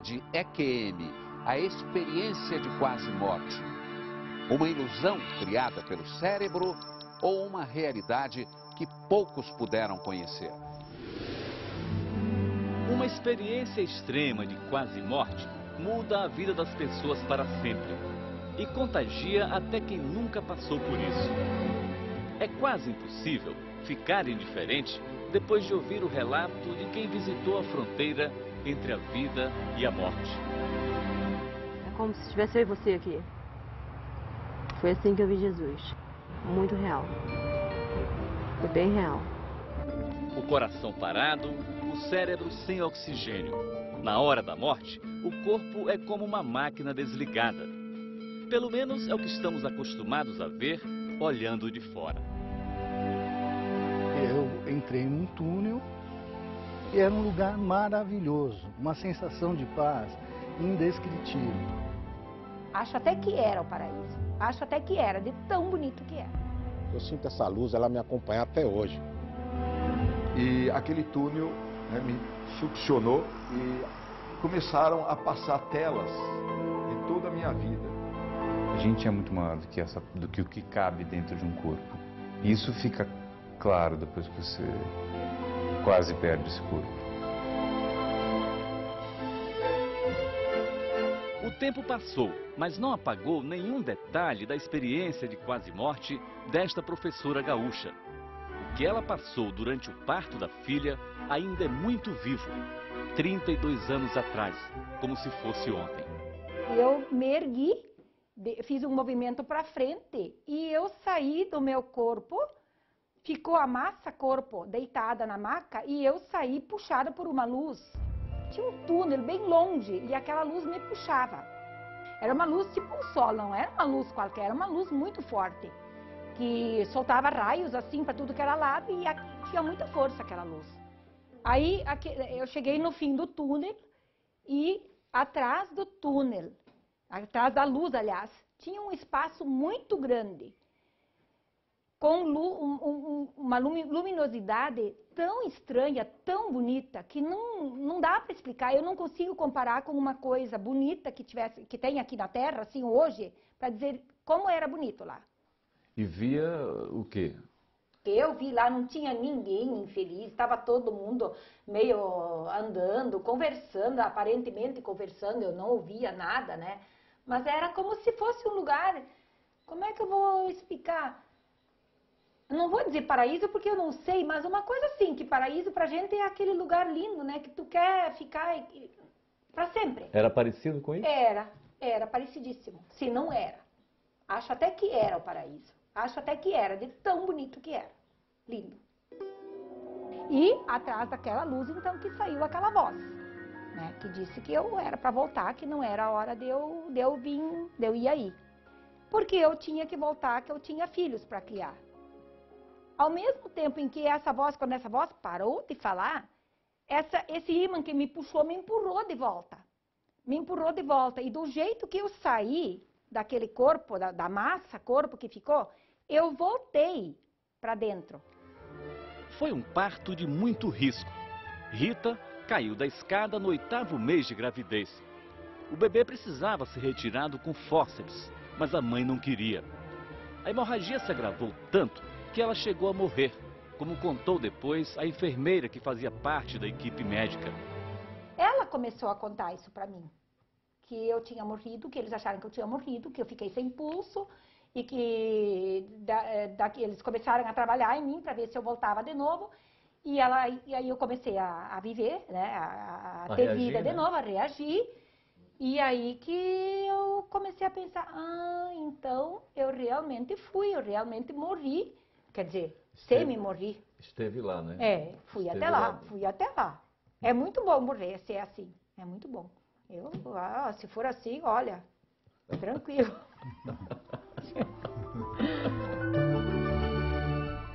de EQM, a experiência de quase morte. Uma ilusão criada pelo cérebro ou uma realidade que poucos puderam conhecer. Uma experiência extrema de quase morte muda a vida das pessoas para sempre e contagia até quem nunca passou por isso. É quase impossível ficar indiferente depois de ouvir o relato de quem visitou a fronteira entre a vida e a morte. É como se estivesse eu e você aqui. Foi assim que eu vi Jesus. Muito real. Foi bem real. O coração parado, o cérebro sem oxigênio. Na hora da morte, o corpo é como uma máquina desligada. Pelo menos é o que estamos acostumados a ver olhando de fora. Eu entrei num túnel e era um lugar maravilhoso, uma sensação de paz indescritível. Acho até que era o paraíso. Acho até que era, de tão bonito que era. Eu sinto essa luz, ela me acompanha até hoje. E aquele túnel, né, me succionou e começaram a passar telas em toda a minha vida. A gente é muito maior do que o que cabe dentro de um corpo. E isso fica claro depois que você quase perde esse corpo. O tempo passou, mas não apagou nenhum detalhe da experiência de quase morte desta professora gaúcha. O que ela passou durante o parto da filha ainda é muito vivo, 32 anos atrás, como se fosse ontem. Eu me ergui, fiz um movimento para frente e eu saí do meu corpo, ficou a massa corpo deitada na maca e eu saí puxada por uma luz. Tinha um túnel bem longe e aquela luz me puxava. Era uma luz tipo um sol, não era uma luz qualquer, era uma luz muito forte, que soltava raios assim para tudo que era lado e tinha muita força aquela luz. Aí eu cheguei no fim do túnel e atrás do túnel, atrás da luz, aliás, tinha um espaço muito grande, com uma luminosidade tão estranha, tão bonita, que não dá para explicar. Eu não consigo comparar com uma coisa bonita que tem aqui na Terra, assim, hoje, para dizer como era bonito lá. E via o quê? Eu vi lá, não tinha ninguém infeliz, estava todo mundo meio andando, conversando, aparentemente conversando, eu não ouvia nada, né? Mas era como se fosse um lugar, como é que eu vou explicar? Eu não vou dizer paraíso porque eu não sei, mas uma coisa assim, que paraíso pra gente é aquele lugar lindo, né? Que tu quer ficar pra sempre. Era parecido com isso? Era parecidíssimo, se não era. Acho até que era o paraíso. Acho até que era, de tão bonito que era. Lindo. E atrás daquela luz, então, que saiu aquela voz, né? Que disse que eu era para voltar, que não era a hora de eu ir aí. Porque eu tinha que voltar, que eu tinha filhos para criar. Ao mesmo tempo em que quando essa voz parou de falar, esse ímã que me puxou me empurrou de volta. Me empurrou de volta. E do jeito que eu saí daquele corpo, da massa, corpo que ficou, eu voltei para dentro. Foi um parto de muito risco. Rita caiu da escada no 8º mês de gravidez. O bebê precisava ser retirado com fórceps, mas a mãe não queria. A hemorragia se agravou tanto que ela chegou a morrer, como contou depois a enfermeira que fazia parte da equipe médica. Ela começou a contar isso para mim, que eu tinha morrido, que eles acharam que eu tinha morrido, que eu fiquei sem pulso e que eles começaram a trabalhar em mim para ver se eu voltava de novo. E aí eu comecei a viver, né, a ter reagir, vida de novo, a reagir. E aí que eu comecei a pensar, então eu realmente morri. Quer dizer, semi-morri. Esteve lá, né? Fui até lá. É muito bom morrer, ser assim, é muito bom. Se for assim, olha, tranquilo.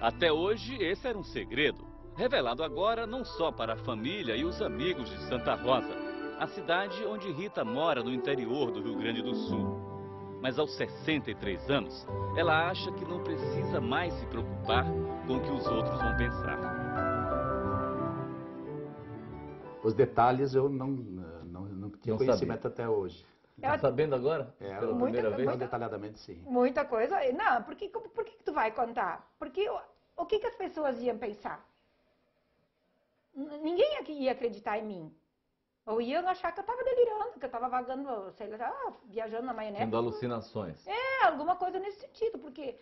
Até hoje, esse era um segredo, revelado agora não só para a família e os amigos de Santa Rosa, a cidade onde Rita mora no interior do Rio Grande do Sul. Mas aos 63 anos, ela acha que não precisa mais se preocupar com o que os outros vão pensar. Os detalhes eu não Não conhecimento até hoje. Está sabendo agora? Pela primeira vez? Muito detalhadamente, sim. Muita coisa. Não, por que tu vai contar? Porque o que as pessoas iam pensar? Ninguém ia acreditar em mim. Ou iam achar que eu estava delirando, que eu estava vagando, sei lá, viajando na maionese. Tendo alucinações. Alguma coisa nesse sentido, porque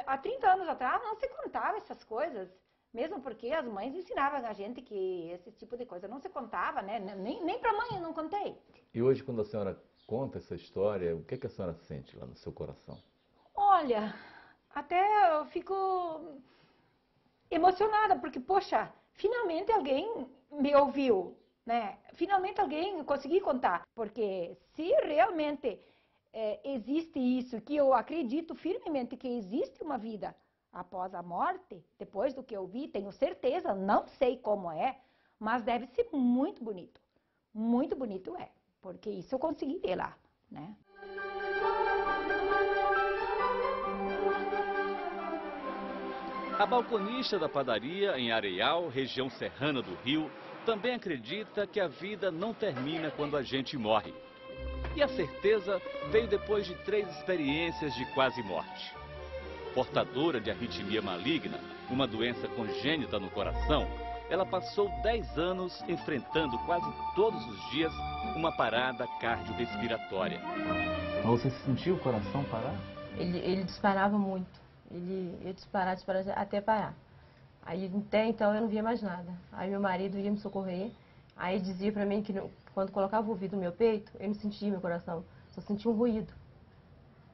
há 30 anos atrás não se contava essas coisas. Mesmo porque as mães ensinavam a gente que esse tipo de coisa não se contava, né? Nem para a mãe eu não contei. E hoje, quando a senhora conta essa história, o que a senhora sente lá no seu coração? Olha, até eu fico emocionada, porque, poxa, finalmente alguém me ouviu, né? Finalmente alguém conseguiu contar. Porque se realmente existe isso, que eu acredito firmemente que existe uma vida após a morte, depois do que eu vi, tenho certeza, não sei como é, mas deve ser muito bonito. Muito bonito é, porque isso eu consegui ver lá, né? A balconista da padaria em Areial, região serrana do Rio, também acredita que a vida não termina quando a gente morre. E a certeza veio depois de 3 experiências de quase morte. Portadora de arritmia maligna, uma doença congênita no coração, ela passou 10 anos enfrentando quase todos os dias uma parada cardiorrespiratória. Você sentiu o coração parar? Ele disparava muito. Ele ia disparar até parar. Aí até então eu não via mais nada. Aí meu marido ia me socorrer. Aí dizia pra mim que quando colocava o ouvido no meu peito, eu não sentia meu coração, só sentia um ruído.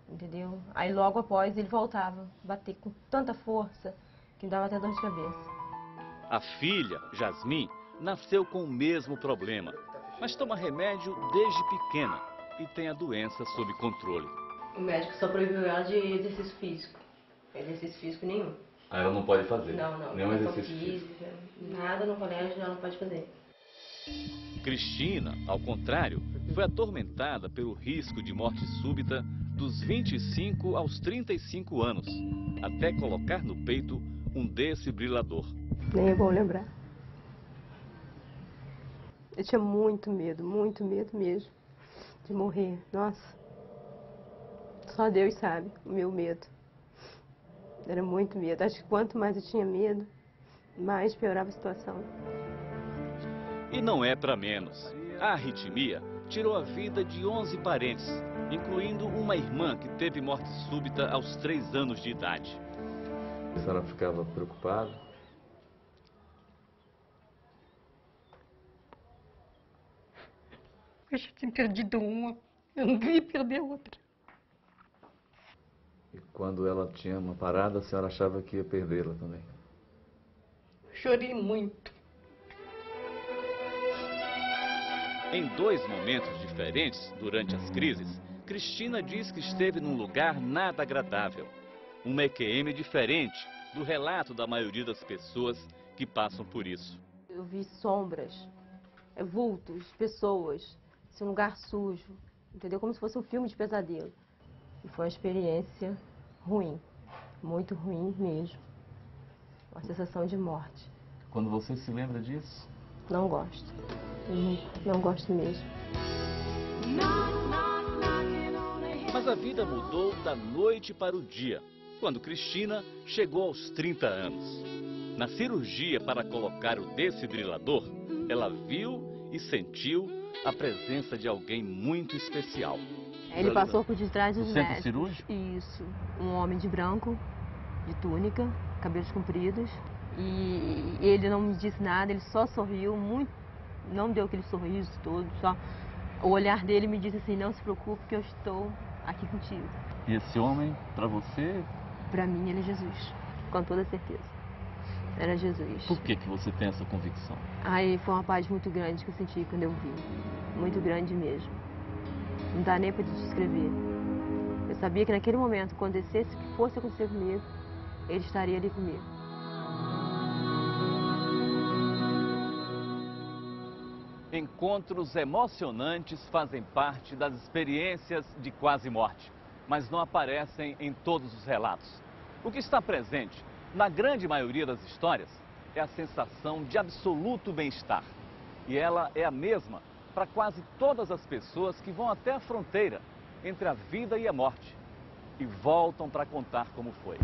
Entendeu? Aí logo após ele voltava, bater com tanta força que me dava até dor de cabeça. A filha, Jasmin, nasceu com o mesmo problema, mas toma remédio desde pequena e tem a doença sob controle. O médico só proibiu ela de exercício físico. Exercício físico nenhum. Ah, ela não pode fazer? Não. Nenhum exercício físico? Nada no colégio ela não pode fazer. Cristina, ao contrário, foi atormentada pelo risco de morte súbita dos 25 aos 35 anos, até colocar no peito um desfibrilador. Nem é bom lembrar. Eu tinha muito medo mesmo de morrer. Nossa, só Deus sabe o meu medo. Era muito medo. Acho que quanto mais eu tinha medo, mais piorava a situação. E não é para menos. A arritmia tirou a vida de 11 parentes, incluindo uma irmã que teve morte súbita aos 3 anos de idade. A senhora ficava preocupada? Eu já tinha perdido uma, eu não queria perder a outra. E quando ela tinha uma parada, a senhora achava que ia perdê-la também? Chorei muito. Em 2 momentos diferentes, durante as crises, Cristina diz que esteve num lugar nada agradável. Uma EQM diferente do relato da maioria das pessoas que passam por isso. Eu vi sombras, vultos, pessoas, um lugar sujo, entendeu? Como se fosse um filme de pesadelo. E foi uma experiência ruim, muito ruim mesmo. Uma sensação de morte. Quando você se lembra disso? Não gosto. Não gosto mesmo. Mas a vida mudou da noite para o dia, quando Cristina chegou aos 30 anos. Na cirurgia para colocar o desfibrilador, ela viu e sentiu a presença de alguém muito especial. Ele passou por detrás dos centro médicos. cirúrgico? Isso. Um homem de branco, de túnica, cabelos compridos. E ele não me disse nada, ele só sorriu, não deu aquele sorriso todo, só o olhar dele me disse assim, não se preocupe que eu estou aqui contigo. E esse homem, para você? Para mim ele é Jesus, com toda certeza. Era Jesus. Por que você tem essa convicção? Aí foi uma paz muito grande que eu senti quando eu vi, muito grande mesmo. Não dá nem para te descrever. Eu sabia que naquele momento, quando acontecesse o que fosse acontecer comigo, ele estaria ali comigo. Encontros emocionantes fazem parte das experiências de quase morte, mas não aparecem em todos os relatos. O que está presente, na grande maioria das histórias, é a sensação de absoluto bem-estar. E ela é a mesma para quase todas as pessoas que vão até a fronteira entre a vida e a morte e voltam para contar como foi.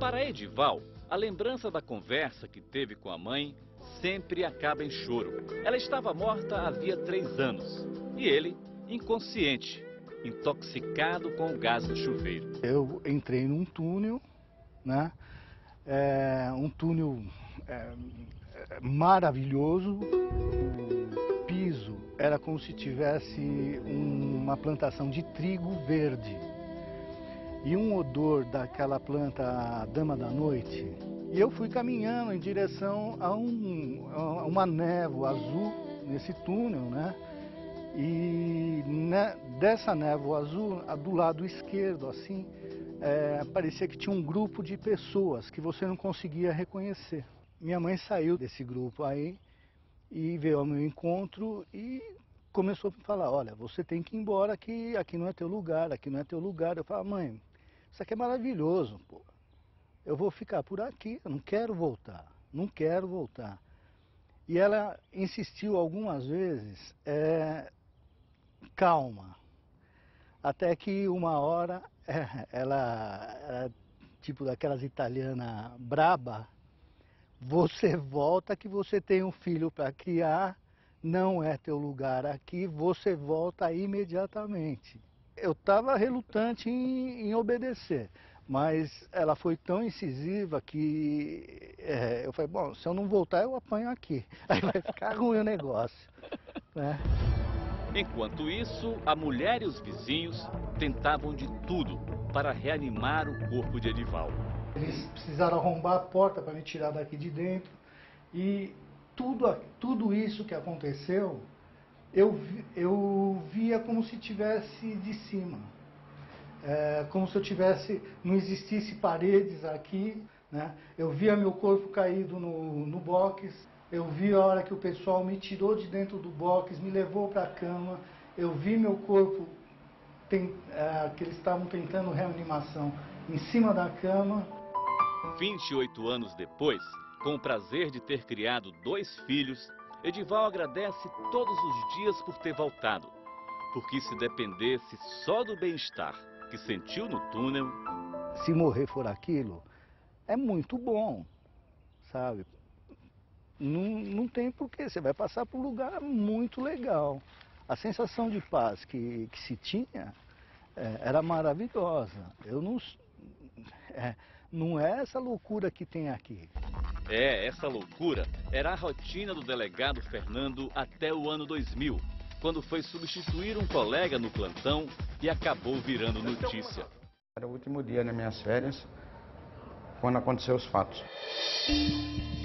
Para Edival, a lembrança da conversa que teve com a mãe sempre acaba em choro. Ela estava morta havia 3 anos e ele, inconsciente, intoxicado com o gás do chuveiro. Eu entrei num túnel, né? Um túnel maravilhoso. O piso era como se tivesse uma plantação de trigo verde. E um odor daquela planta dama da noite. E eu fui caminhando em direção a uma névoa azul nesse túnel, né? E dessa névoa azul, do lado esquerdo, assim, parecia que tinha um grupo de pessoas que você não conseguia reconhecer. Minha mãe saiu desse grupo aí e veio ao meu encontro e começou a falar, olha, você tem que ir embora, aqui não é teu lugar, aqui não é teu lugar. Eu falei, mãe, isso aqui é maravilhoso, pô. Eu vou ficar por aqui, eu não quero voltar, não quero voltar. E ela insistiu algumas vezes, calma. Até que uma hora, ela era tipo daquelas italianas braba, você volta que você tem um filho para criar, não é teu lugar aqui, você volta imediatamente. Eu estava relutante em obedecer, mas ela foi tão incisiva que eu falei, bom, se eu não voltar eu apanho aqui, aí vai ficar ruim o negócio, né? Enquanto isso, a mulher e os vizinhos tentavam de tudo para reanimar o corpo de Edival. Eles precisaram arrombar a porta para me tirar daqui de dentro e tudo isso que aconteceu, eu via como se tivesse de cima. Como se não existisse paredes aqui, né? Eu via meu corpo caído no box, eu vi a hora que o pessoal me tirou de dentro do box, me levou para a cama, eu vi meu corpo, que eles estavam tentando reanimação, em cima da cama. 28 anos depois, com o prazer de ter criado 2 filhos, Edival agradece todos os dias por ter voltado, porque se dependesse só do bem-estar que sentiu no túnel... Se morrer for aquilo, é muito bom, sabe? Não tem porquê, você vai passar por um lugar muito legal. A sensação de paz que se tinha era maravilhosa. Não é essa loucura que tem aqui. Essa loucura era a rotina do delegado Fernando até o ano 2000, quando foi substituir um colega no plantão e acabou virando notícia. Era o último dia nas minhas férias, quando aconteceu os fatos.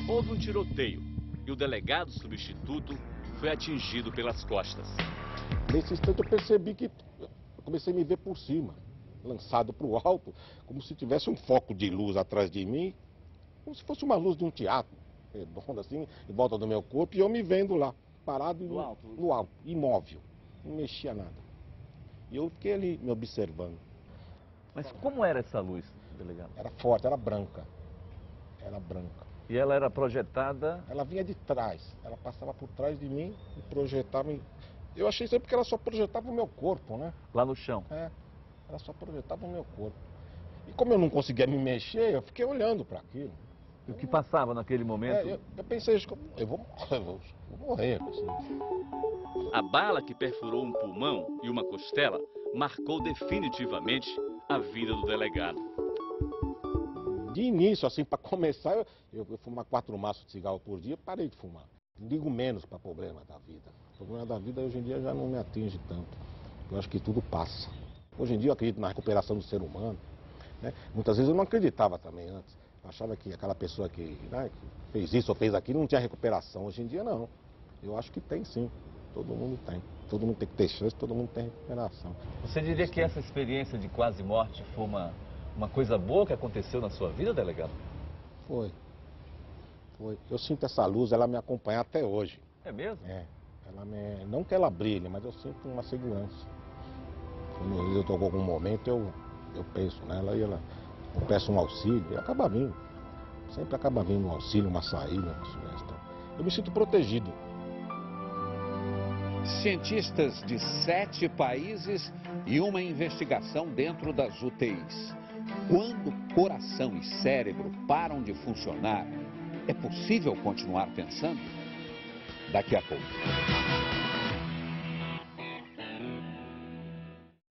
Houve um tiroteio e o delegado substituto foi atingido pelas costas. Nesse instante eu percebi que eu comecei a me ver por cima, lançado para o alto, como se tivesse um foco de luz atrás de mim, como se fosse uma luz de um teatro, redonda assim, em volta do meu corpo, e eu me vendo lá, parado no alto, imóvel, não mexia nada. E eu fiquei ali me observando. Mas como era essa luz, delegado? Era forte, era branca. Era branca. E ela era projetada? Ela vinha de trás, ela passava por trás de mim e projetava. Eu achei sempre que ela só projetava o meu corpo, né? Lá no chão? Ela só projetava o meu corpo. E como eu não conseguia me mexer, eu fiquei olhando para aquilo. E o que passava naquele momento? Eu pensei, eu vou morrer. Assim. A bala que perfurou um pulmão e uma costela marcou definitivamente a vida do delegado. De início, assim, para começar, eu fumava 4 maços de cigarro por dia, parei de fumar. Ligo menos para problema da vida. O problema da vida hoje em dia já não me atinge tanto. Eu acho que tudo passa. Hoje em dia eu acredito na recuperação do ser humano. Né? Muitas vezes eu não acreditava também antes. Eu achava que aquela pessoa que fez isso ou fez aquilo não tinha recuperação. Hoje em dia não. Eu acho que tem sim. Todo mundo tem. Todo mundo tem que ter chance, todo mundo tem recuperação. Você diria que essa experiência de quase morte foi uma coisa boa que aconteceu na sua vida, delegado? Foi. Eu sinto essa luz, ela me acompanha até hoje. É mesmo? Não que ela brilhe, mas eu sinto uma segurança. Quando eu estou em algum momento, eu penso nela e eu peço um auxílio e acaba vindo. Sempre acaba vindo um auxílio, uma saída, uma sugestão. eu me sinto protegido. Cientistas de 7 países e uma investigação dentro das UTIs. Quando coração e cérebro param de funcionar, é possível continuar pensando? Daqui a pouco.